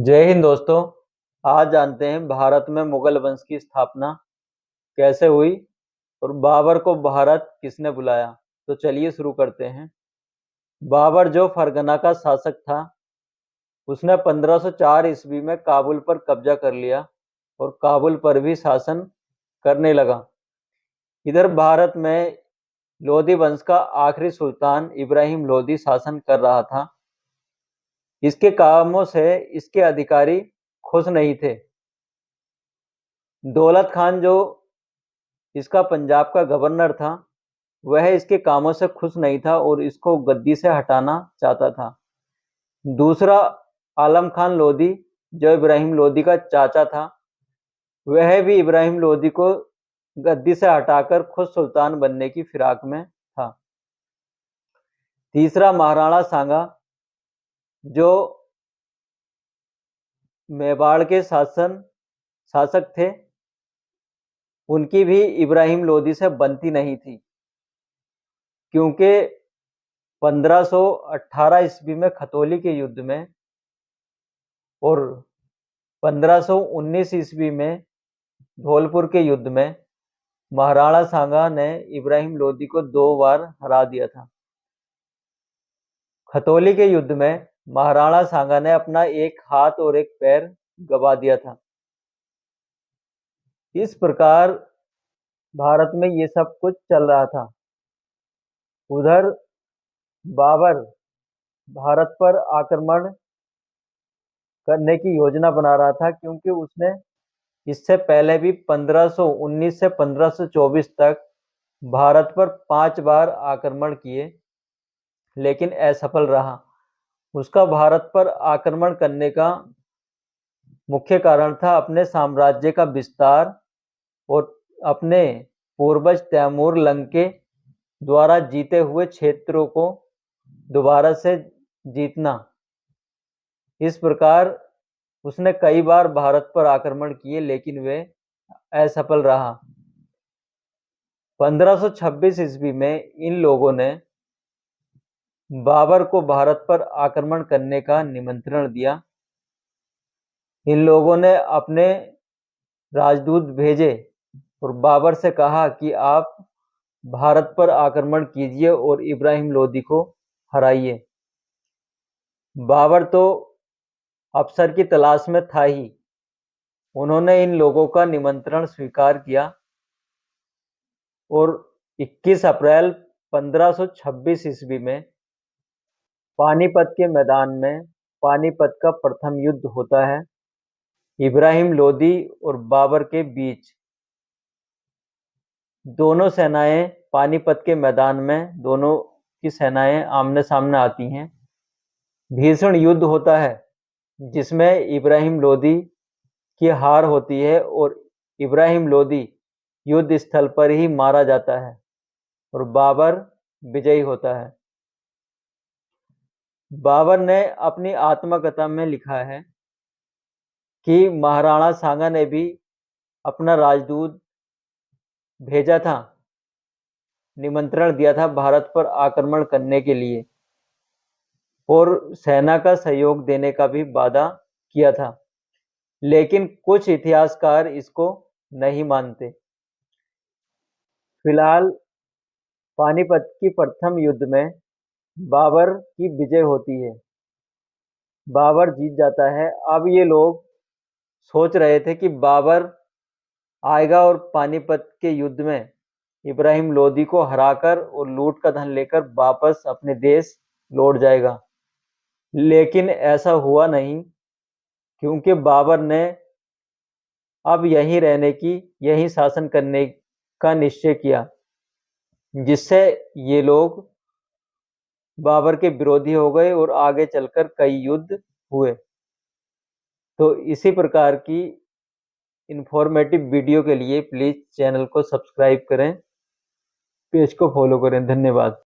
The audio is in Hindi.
जय हिंद दोस्तों। आज जानते हैं भारत में मुगल वंश की स्थापना कैसे हुई और बाबर को भारत किसने बुलाया। तो चलिए शुरू करते हैं। बाबर जो फरगना का शासक था, उसने 1504 ईस्वी में काबुल पर कब्जा कर लिया और काबुल पर भी शासन करने लगा। इधर भारत में लोधी वंश का आखिरी सुल्तान इब्राहिम लोधी शासन कर रहा था। इसके कामों से इसके अधिकारी खुश नहीं थे। दौलत खान जो इसका पंजाब का गवर्नर था, वह इसके कामों से खुश नहीं था और इसको गद्दी से हटाना चाहता था। दूसरा, आलम खान लोधी जो इब्राहिम लोधी का चाचा था, वह भी इब्राहिम लोधी को गद्दी से हटाकर खुद सुल्तान बनने की फिराक में था। तीसरा, महाराणा सांगा जो मेवाड़ के शासक थे, उनकी भी इब्राहिम लोधी से बनती नहीं थी, क्योंकि 1518 ईस्वी में खतौली के युद्ध में और 1519 ईस्वी में धौलपुर के युद्ध में महाराणा सांगा ने इब्राहिम लोधी को 2 बार हरा दिया था। खतौली के युद्ध में महाराणा सांगा ने अपना एक हाथ और एक पैर गंवा दिया था। इस प्रकार भारत में ये सब कुछ चल रहा था। उधर बाबर भारत पर आक्रमण करने की योजना बना रहा था, क्योंकि उसने इससे पहले भी 1519 से 1524 तक भारत पर 5 बार आक्रमण किए, लेकिन असफल रहा। उसका भारत पर आक्रमण करने का मुख्य कारण था अपने साम्राज्य का विस्तार और अपने पूर्वज तैमूर लंग के द्वारा जीते हुए क्षेत्रों को दोबारा से जीतना। इस प्रकार उसने कई बार भारत पर आक्रमण किए, लेकिन वे असफल रहा। 1526 ईस्वी में इन लोगों ने बाबर को भारत पर आक्रमण करने का निमंत्रण दिया। इन लोगों ने अपने राजदूत भेजे और बाबर से कहा कि आप भारत पर आक्रमण कीजिए और इब्राहिम लोधी को हराइए। बाबर तो अफसर की तलाश में था ही। उन्होंने इन लोगों का निमंत्रण स्वीकार किया और 21 अप्रैल 1526 ईस्वी में पानीपत के मैदान में पानीपत का प्रथम युद्ध होता है इब्राहिम लोधी और बाबर के बीच। दोनों सेनाएं पानीपत के मैदान में, दोनों की सेनाएं आमने सामने आती हैं। भीषण युद्ध होता है जिसमें इब्राहिम लोधी की हार होती है और इब्राहिम लोधी युद्ध स्थल पर ही मारा जाता है और बाबर विजयी होता है। बाबर ने अपनी आत्मकथा में लिखा है कि महाराणा सांगा ने भी अपना राजदूत भेजा था, निमंत्रण दिया था भारत पर आक्रमण करने के लिए और सेना का सहयोग देने का भी वादा किया था, लेकिन कुछ इतिहासकार इसको नहीं मानते। फिलहाल पानीपत की प्रथम युद्ध में बाबर की विजय होती है, बाबर जीत जाता है। अब ये लोग सोच रहे थे कि बाबर आएगा और पानीपत के युद्ध में इब्राहिम लोधी को हराकर और लूट का धन लेकर वापस अपने देश लौट जाएगा, लेकिन ऐसा हुआ नहीं, क्योंकि बाबर ने अब यहीं रहने की, यहीं शासन करने का निश्चय किया, जिससे ये लोग बाबर के विरोधी हो गए और आगे चलकर कई युद्ध हुए। तो इसी प्रकार की इंफॉर्मेटिव वीडियो के लिए प्लीज चैनल को सब्सक्राइब करें, पेज को फॉलो करें। धन्यवाद।